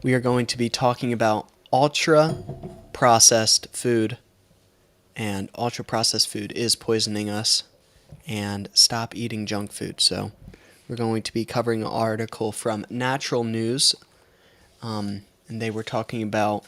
We are going to be talking about ultra processed food, and ultra processed food is poisoning us, and stop eating junk food. So we're going to be covering an article from Natural News, and they were talking about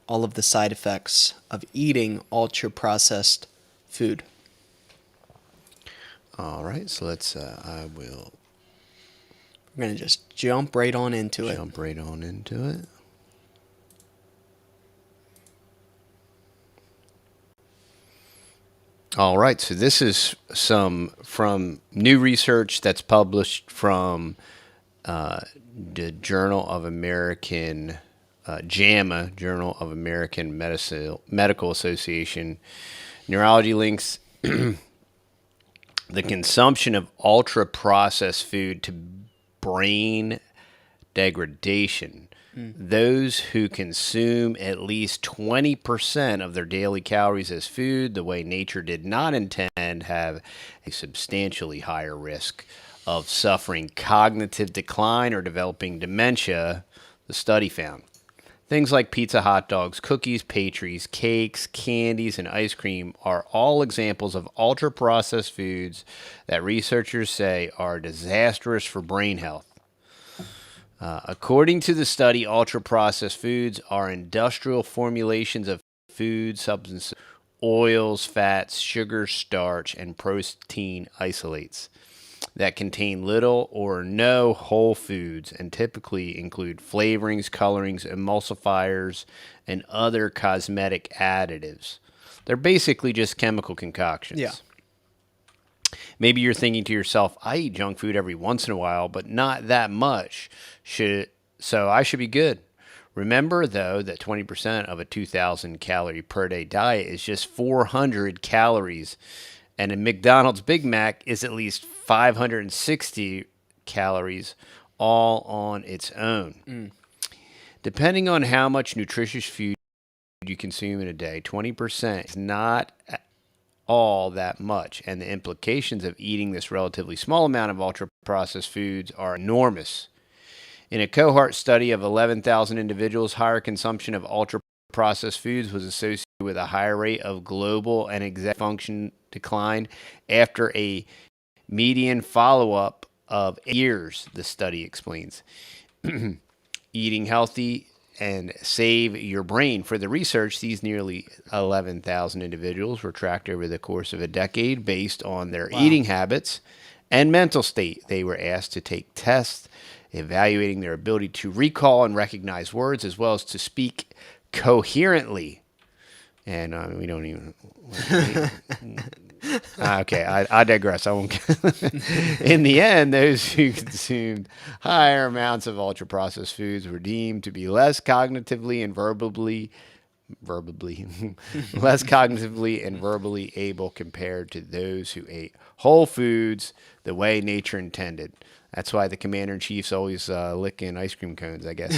all of the side effects of eating ultra processed food. All right, so I will We're going to just jump right on into it. jump right on into it. All right, so this is some from new research that's published from the Journal of American, JAMA, Journal of American Medical Association. Neurology links the consumption of ultra processed food to brain degradation. Those who consume at least 20% of their daily calories as food, the way nature did not intend, have a substantially higher risk of suffering cognitive decline or developing dementia, the study found. Things like pizza, hot dogs, cookies, pastries, cakes, candies, and ice cream are all examples of ultra processed foods that researchers say are disastrous for brain health. According to the study, ultra processed foods are industrial formulations of food substances, oils, fats, sugar, starch, and protein isolates that contain little or no whole foods and typically include flavorings, colorings, emulsifiers, and other cosmetic additives. They're basically just chemical concoctions. Yeah. Maybe you're thinking to yourself, I eat junk food every once in a while, but not that much. So I should be good. Remember, though, that 20% of a 2,000 calorie per day diet is just 400 calories, and a McDonald's Big Mac is at least 560 calories all on its own. Depending on how much nutritious food you consume in a day, 20% is not all that much, and the implications of eating this relatively small amount of ultra processed foods are enormous. In a cohort study of 11,000 individuals, higher consumption of ultra processed foods was associated with a higher rate of global and executive function decline after a median follow-up of 8 years, the study explains. Eating healthy and save your brain. For the research, these nearly 11,000 individuals were tracked over the course of a decade based on their eating habits and mental state. They were asked to take tests evaluating their ability to recall and recognize words as well as to speak coherently. And we don't even... Okay, I digress. I won't. In the end, those who consumed higher amounts of ultra processed foods were deemed to be less cognitively and verbally less cognitively and verbally able compared to those who ate whole foods the way nature intended. That's why the commander-in-chief's always licking ice cream cones, I guess.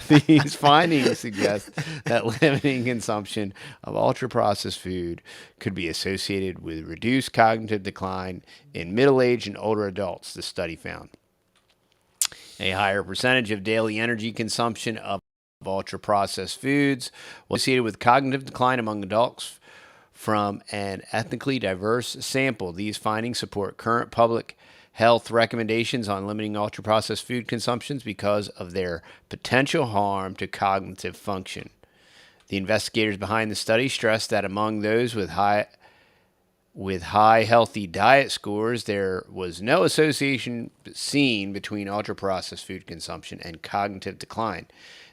These findings suggest that limiting consumption of ultra-processed food could be associated with reduced cognitive decline in middle-aged and older adults, the study found. A higher percentage of daily energy consumption of ultra-processed foods was associated with cognitive decline among adults from an ethnically diverse sample. These findings support current public health recommendations on limiting ultra-processed food consumptions because of their potential harm to cognitive function. The investigators behind the study stressed that among those with high healthy diet scores, there was no association seen between ultra-processed food consumption and cognitive decline.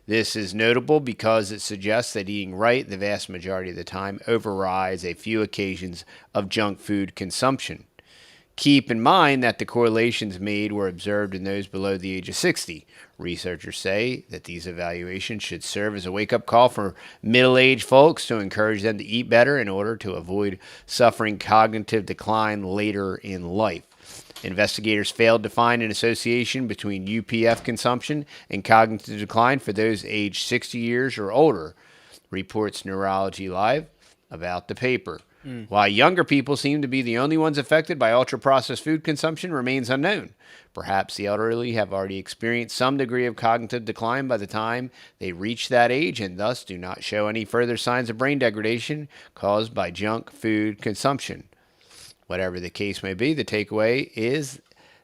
This is notable because it suggests that eating right the vast majority of the time overrides a few occasions of junk food consumption. Keep in mind that the correlations made were observed in those below the age of 60. Researchers say that these evaluations should serve as a wake-up call for middle-aged folks to encourage them to eat better in order to avoid suffering cognitive decline later in life. Investigators failed to find an association between UPF consumption and cognitive decline for those aged 60 years or older, reports Neurology Live about the paper. Why younger people seem to be the only ones affected by ultra-processed food consumption remains unknown. Perhaps the elderly have already experienced some degree of cognitive decline by the time they reach that age and thus do not show any further signs of brain degradation caused by junk food consumption. Whatever the case may be, the takeaway is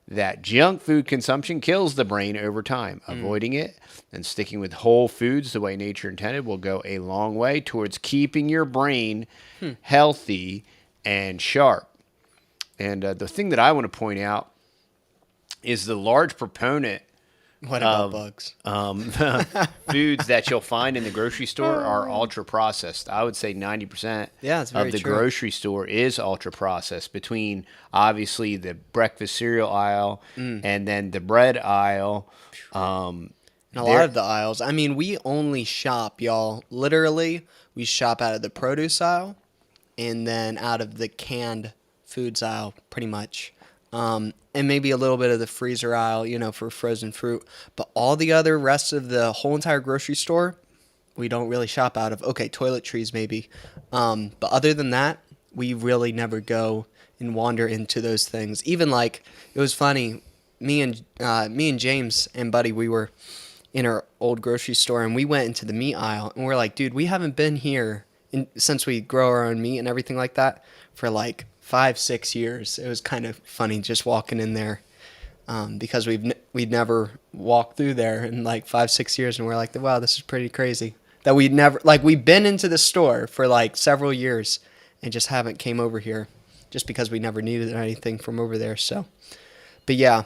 that junk food consumption kills the brain over time. Avoiding it and sticking with whole foods the way nature intended will go a long way towards keeping your brain healthy and sharp. And the thing that I want to point out is the large proponent What about bugs? foods that you'll find in the grocery store are ultra processed. I would say 90% Yeah, it's very of the true. grocery store is ultra processed, between obviously the breakfast cereal aisle and then the bread aisle. And a lot of the aisles. I mean, we only shop, y'all. Literally, we shop out of the produce aisle and then out of the canned foods aisle, pretty much. And maybe a little bit of the freezer aisle, for frozen fruit. But all the other rest of the whole entire grocery store, we don't really shop out of. Okay, toiletries maybe. But other than that, we really never go and wander into those things. Even it was funny. Me and James and Buddy, we were in our old grocery store, and we went into the meat aisle, and we're like, dude, we haven't been here since we grow our own meat and everything like that for 5-6 years. It was kind of funny just walking in there, because we'd never walked through there in 5-6 years, and we're like, wow, this is pretty crazy that we'd never we've been into the store for several years and just haven't came over here just because we never needed anything from over there. So, but yeah,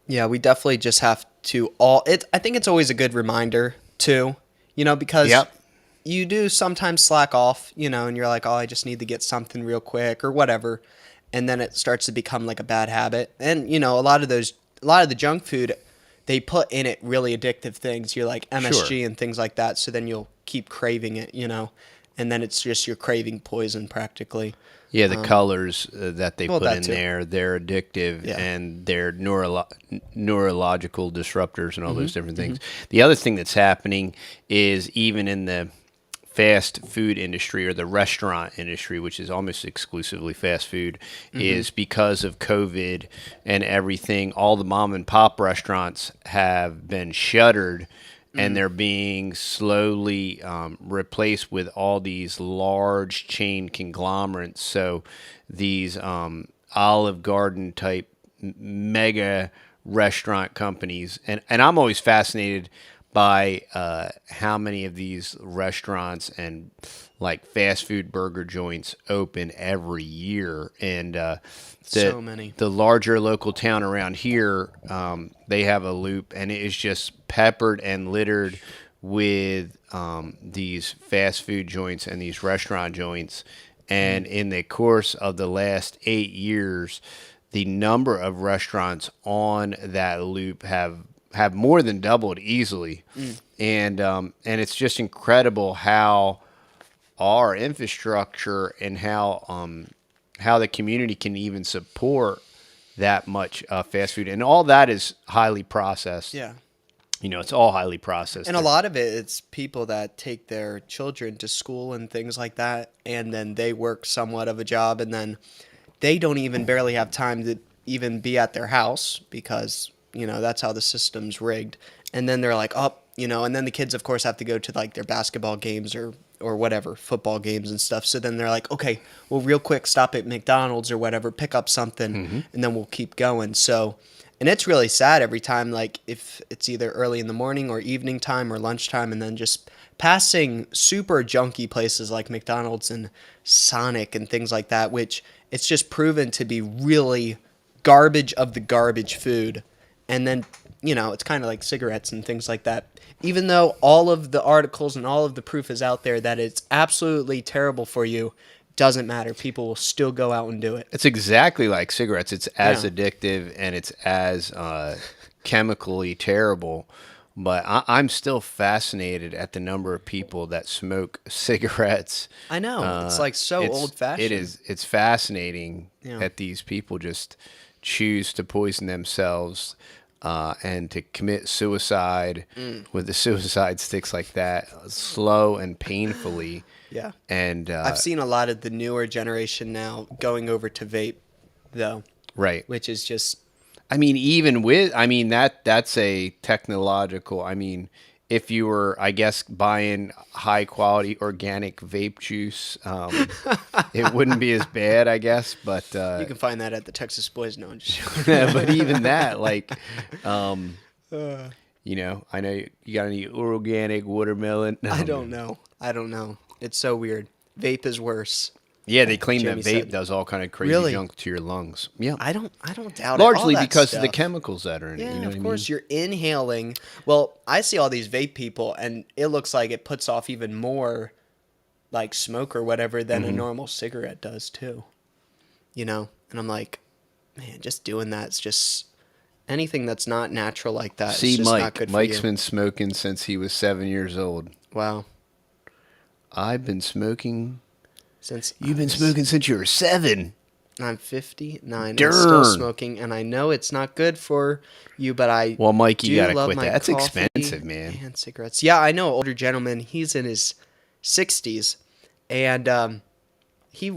we definitely just have to I think it's always a good reminder too, because you do sometimes slack off, and you're like, oh, I just need to get something real quick or whatever. And then it starts to become a bad habit. And, a lot of the junk food, they put in it really addictive things. You're like MSG and things like that. So then you'll keep craving it, and then it's just you're craving poison practically. Yeah, the colors that they put in too. there, they're addictive, and they're neurological disruptors and all those different things. The other thing that's happening is even in the fast food industry or the restaurant industry, which is almost exclusively fast food, is because of COVID and everything, all the mom and pop restaurants have been shuttered, and they're being slowly replaced with all these large chain conglomerates. So these Olive Garden type mega restaurant companies, and I'm always fascinated by how many of these restaurants and fast food burger joints open every year. And so many. The larger local town around here, they have a loop, and it is just peppered and littered with these fast food joints and these restaurant joints. And in the course of the last 8 years, the number of restaurants on that loop have more than doubled easily. And it's just incredible how our infrastructure and how the community can even support that much fast food, and all that is highly processed. Yeah. It's all highly processed. And a lot of it's people that take their children to school and things like that, and then they work somewhat of a job, and then they don't even barely have time to even be at their house because, that's how the system's rigged. And then they're like, and then the kids, of course, have to go to their basketball games or whatever, football games and stuff. So then they're like, okay, well, real quick, stop at McDonald's or whatever, pick up something, and then we'll keep going. So, and it's really sad every time, if it's either early in the morning or evening time or lunchtime, and then just passing super junky places like McDonald's and Sonic and things like that, which it's just proven to be really garbage of the garbage food. And then, it's kind of like cigarettes and things like that. Even though all of the articles and all of the proof is out there that it's absolutely terrible for you, doesn't matter. People will still go out and do it. It's exactly like cigarettes. It's as addictive, and it's as chemically terrible. But I'm still fascinated at the number of people that smoke cigarettes. I know. It's so old-fashioned. It's fascinating that these people just choose to poison themselves and to commit suicide with the suicide sticks like that, slow and painfully. Yeah. And I've seen a lot of the newer generation now going over to vape, though, right. which is just I mean, even with, I mean, that's a technological, I mean, if you were, I guess, buying high quality organic vape juice, it wouldn't be as bad, I guess. But you can find that at the Texas Boys. No, I'm just joking. but even that, like, you know, I know you got any organic watermelon. No, I don't know. I don't know. It's so weird. Vape is worse. Yeah, they claim Jamie that vape said. does all kind of crazy Really? junk to your lungs. Yeah, I don't doubt it. largely All that because of the stuff. chemicals that are in it. Yeah, You know of what I course mean? you're inhaling. Well, I see all these vape people, and it looks like it puts off even more, like smoke or whatever, than Mm-hmm. a normal cigarette does too. You know, and I'm like, man, just doing that's just anything that's not natural like that. See, is just not Mike. good Mike's for you. been smoking since he was 7 years old. Wow. I've been smoking. Since You've been smoking since you were 7. I'm 59 and still Darn. smoking, and I know it's not good for you, but I Well, Mike, you do gotta love quit my that. That's coffee expensive, man. and cigarettes. Yeah, I know, older gentleman. He's in his 60s, and he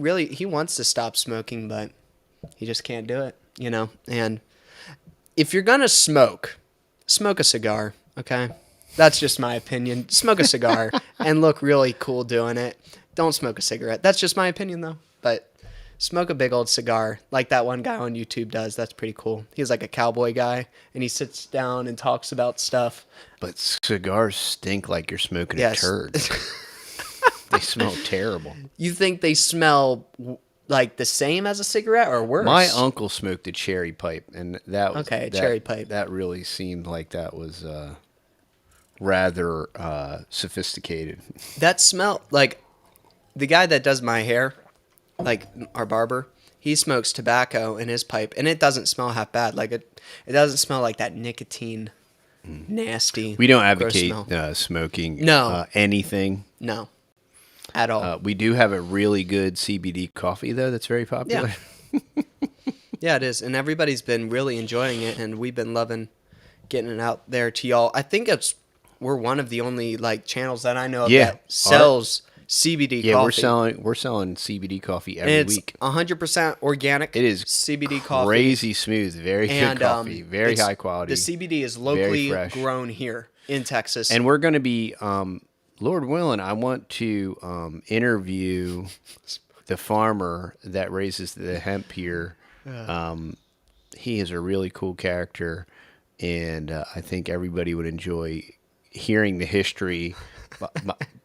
wants to stop smoking, but he just can't do it, you know. And if you're gonna smoke a cigar, okay? That's just my opinion. Smoke a cigar and look really cool doing it. Don't smoke a cigarette. That's just my opinion, though. But smoke a big old cigar like that one guy on YouTube does. That's pretty cool. He's like a cowboy guy, and he sits down and talks about stuff. But cigars stink like you're smoking Yes. a turd. They smell terrible. You think they smell like the same as a cigarette or worse? My uncle smoked a cherry pipe, and that was Okay, a that- cherry pipe. That really seemed like that was rather sophisticated. That smell, like the guy that does my hair, like our barber, he smokes tobacco in his pipe, and it doesn't smell half bad. Like it doesn't smell like that nicotine, nasty. We don't gross advocate smell. smoking No. anything. No, at all. We do have a really good CBD coffee, though, that's very popular. Yeah, it is, and everybody's been really enjoying it, and we've been loving getting it out there to y'all. I think we're one of the only like channels that I know of Yeah. that sells CBD Yeah, coffee. we're selling CBD coffee And every it's week. 100% organic. It is CBD coffee. crazy smooth, very And good coffee, very it's- high quality. The CBD is locally fresh. grown here in Texas. And we're going to be, Lord willing, I want to interview the farmer that raises the hemp here. He is a really cool character, and I think everybody would enjoy hearing the history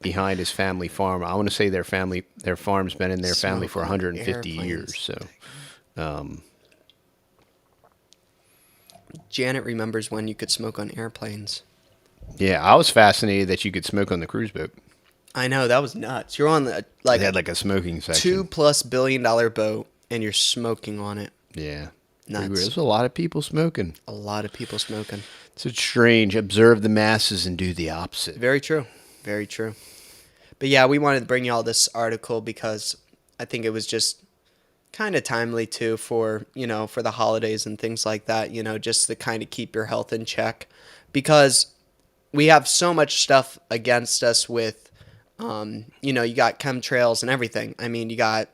behind his family farm. I want to say their farm's been in their family for Smoke on 150 years. airplanes. So, Janet remembers when you could smoke on airplanes. yeah, I was fascinated that you could smoke on the cruise boat. I know, that was nuts. You're on the They had like a smoking section. $2+ billion boat, and you're smoking on it. Yeah. Nuts. There's a lot of people smoking. A lot of people smoking. So it's strange. Observe the masses and do the opposite. Very true. Very true. But yeah, we wanted to bring you all this article because I think it was just kind of timely too for, for the holidays and things like that, just to kind of keep your health in check, because we have so much stuff against us with, you got chemtrails and everything. I mean, you got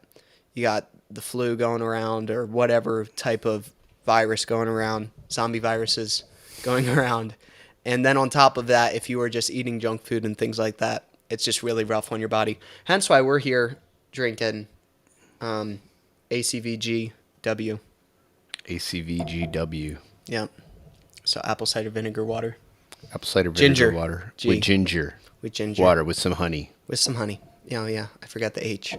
the flu going around, or whatever type of virus going around, zombie viruses going around. And then on top of that, if you were just eating junk food and things like that, it's just really rough on your body. Hence why we're here drinking ACVGW. ACVGW. Yeah. So apple cider vinegar water Apple cider Ginger. vinegar water. G. With ginger. with ginger. Water with some honey. With some honey. Yeah. I forgot the H.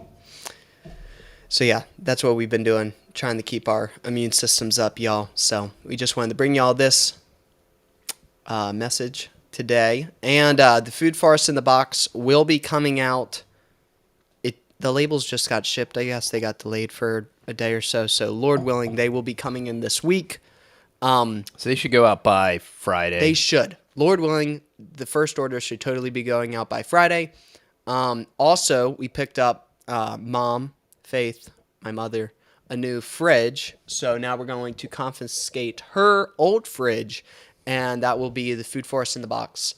So yeah, that's what we've been doing, trying to keep our immune systems up, y'all. So we just wanted to bring y'all this message today. And the Food Forest in the Box will be coming out. The labels just got shipped, I guess. They got delayed for a day or so. So Lord willing, they will be coming in this week. So they should go out by Friday. They should. Lord willing, the first order should totally be going out by Friday. Also, we picked up Mom, Faith, my mother, a new fridge. So now we're going to confiscate her old fridge, and that will be the Food Forest in the Box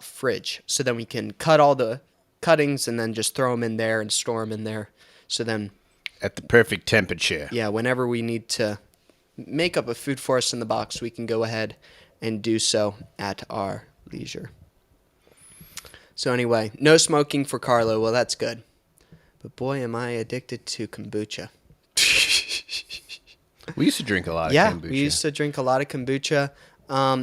fridge. So then we can cut all the cuttings and then just throw them in there and store them in there. So then, At the perfect temperature. yeah, whenever we need to make up a Food Forest in the Box, we can go ahead and do so at our leisure. So anyway, no smoking for Carlo. Well, that's good. But boy, am I addicted to kombucha. We used to drink a lot of Yeah, kombucha. we used to drink a lot of kombucha.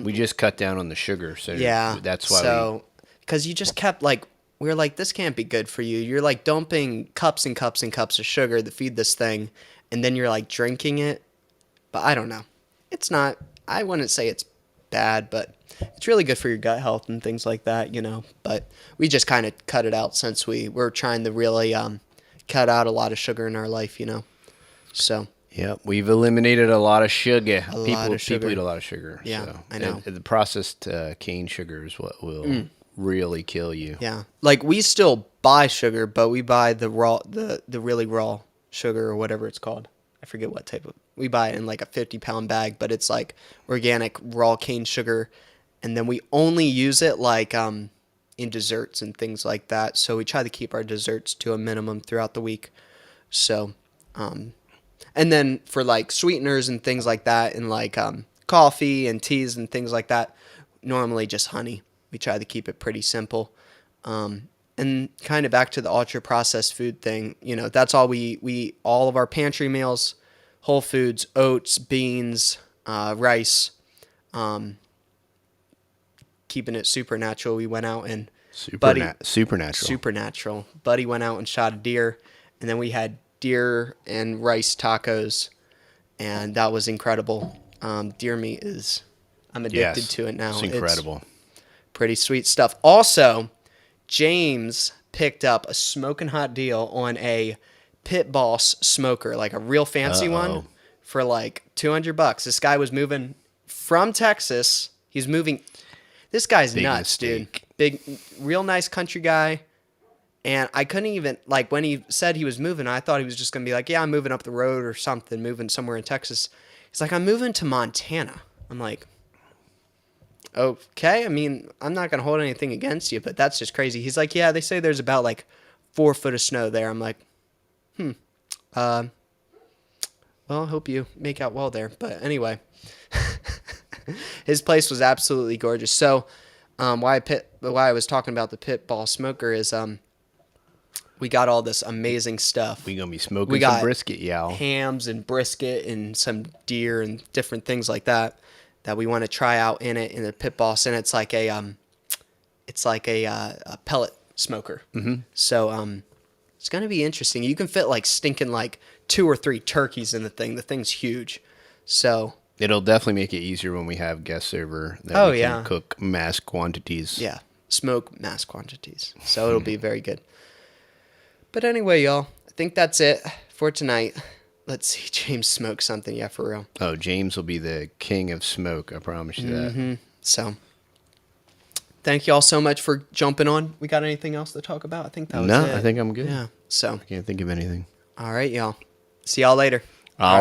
We just cut down on the sugar, so Yeah, that's why so because you just kept like we were like, this can't be good for you. You're like dumping cups and cups and cups of sugar to feed this thing, and then you're like drinking it. But I don't know. It's not. I wouldn't say it's bad, but it's really good for your gut health and things like that, you know. But we just kind of cut it out since we were trying to really cut out a lot of sugar in our life, you know. So. Yep, we've eliminated a lot of sugar. Lot of sugar. People eat a lot of sugar. Yeah, so. I know. And the processed cane sugar is what will really kill you. Yeah, like we still buy sugar, but we buy the raw, the really raw sugar or whatever it's called. I forget what type of. We buy it in like a 50-pound bag, but it's like organic raw cane sugar, and then we only use it like in desserts and things like that. So we try to keep our desserts to a minimum throughout the week. So. And then for like sweeteners and things like that, and like coffee and teas and things like that, normally just honey. We try to keep it pretty simple. And kind of back to the ultra processed food thing, you know, that's all we all of our pantry meals, whole foods, oats, beans, rice, keeping it supernatural. We went out and supernatural. Buddy went out and shot a deer, and then we had deer and rice tacos, and that was incredible. Deer meat is, I'm addicted to it now. It's incredible. It's pretty sweet stuff. Also, James picked up a smoking hot deal on a Pit Boss smoker, like a real fancy one, for like $200. This guy was moving from Texas. He's moving. This guy's Big nuts, mistake. dude. Big, real nice country guy. And I couldn't even, like, when he said he was moving, I thought he was just going to be like, yeah, I'm moving up the road or something, moving somewhere in Texas. He's like, I'm moving to Montana. I'm like, okay. I mean, I'm not going to hold anything against you, but that's just crazy. He's like, yeah, they say there's about, like, 4 foot of snow there. I'm like, well, I hope you make out well there. But anyway, his place was absolutely gorgeous. So why I was talking about the Pit Ball smoker is we got all this amazing stuff. We're going to be smoking some brisket, y'all. Hams and brisket and some deer and different things like that we want to try out in the Pit Boss. And it's like a pellet smoker. Mm-hmm. So it's going to be interesting. You can fit like stinking like 2 or 3 turkeys in the thing. The thing's huge. So it'll definitely make it easier when we have guests over that we can cook mass quantities. Yeah, smoke mass quantities. So it'll be very good. But anyway, y'all, I think that's it for tonight. Let's see James smoke something. Yeah, for real. Oh, James will be the king of smoke. I promise you that. So thank y'all so much for jumping on. We got anything else to talk about? I think that was it. No, I think I'm good. Yeah. So I can't think of anything. all right, y'all. See y'all later.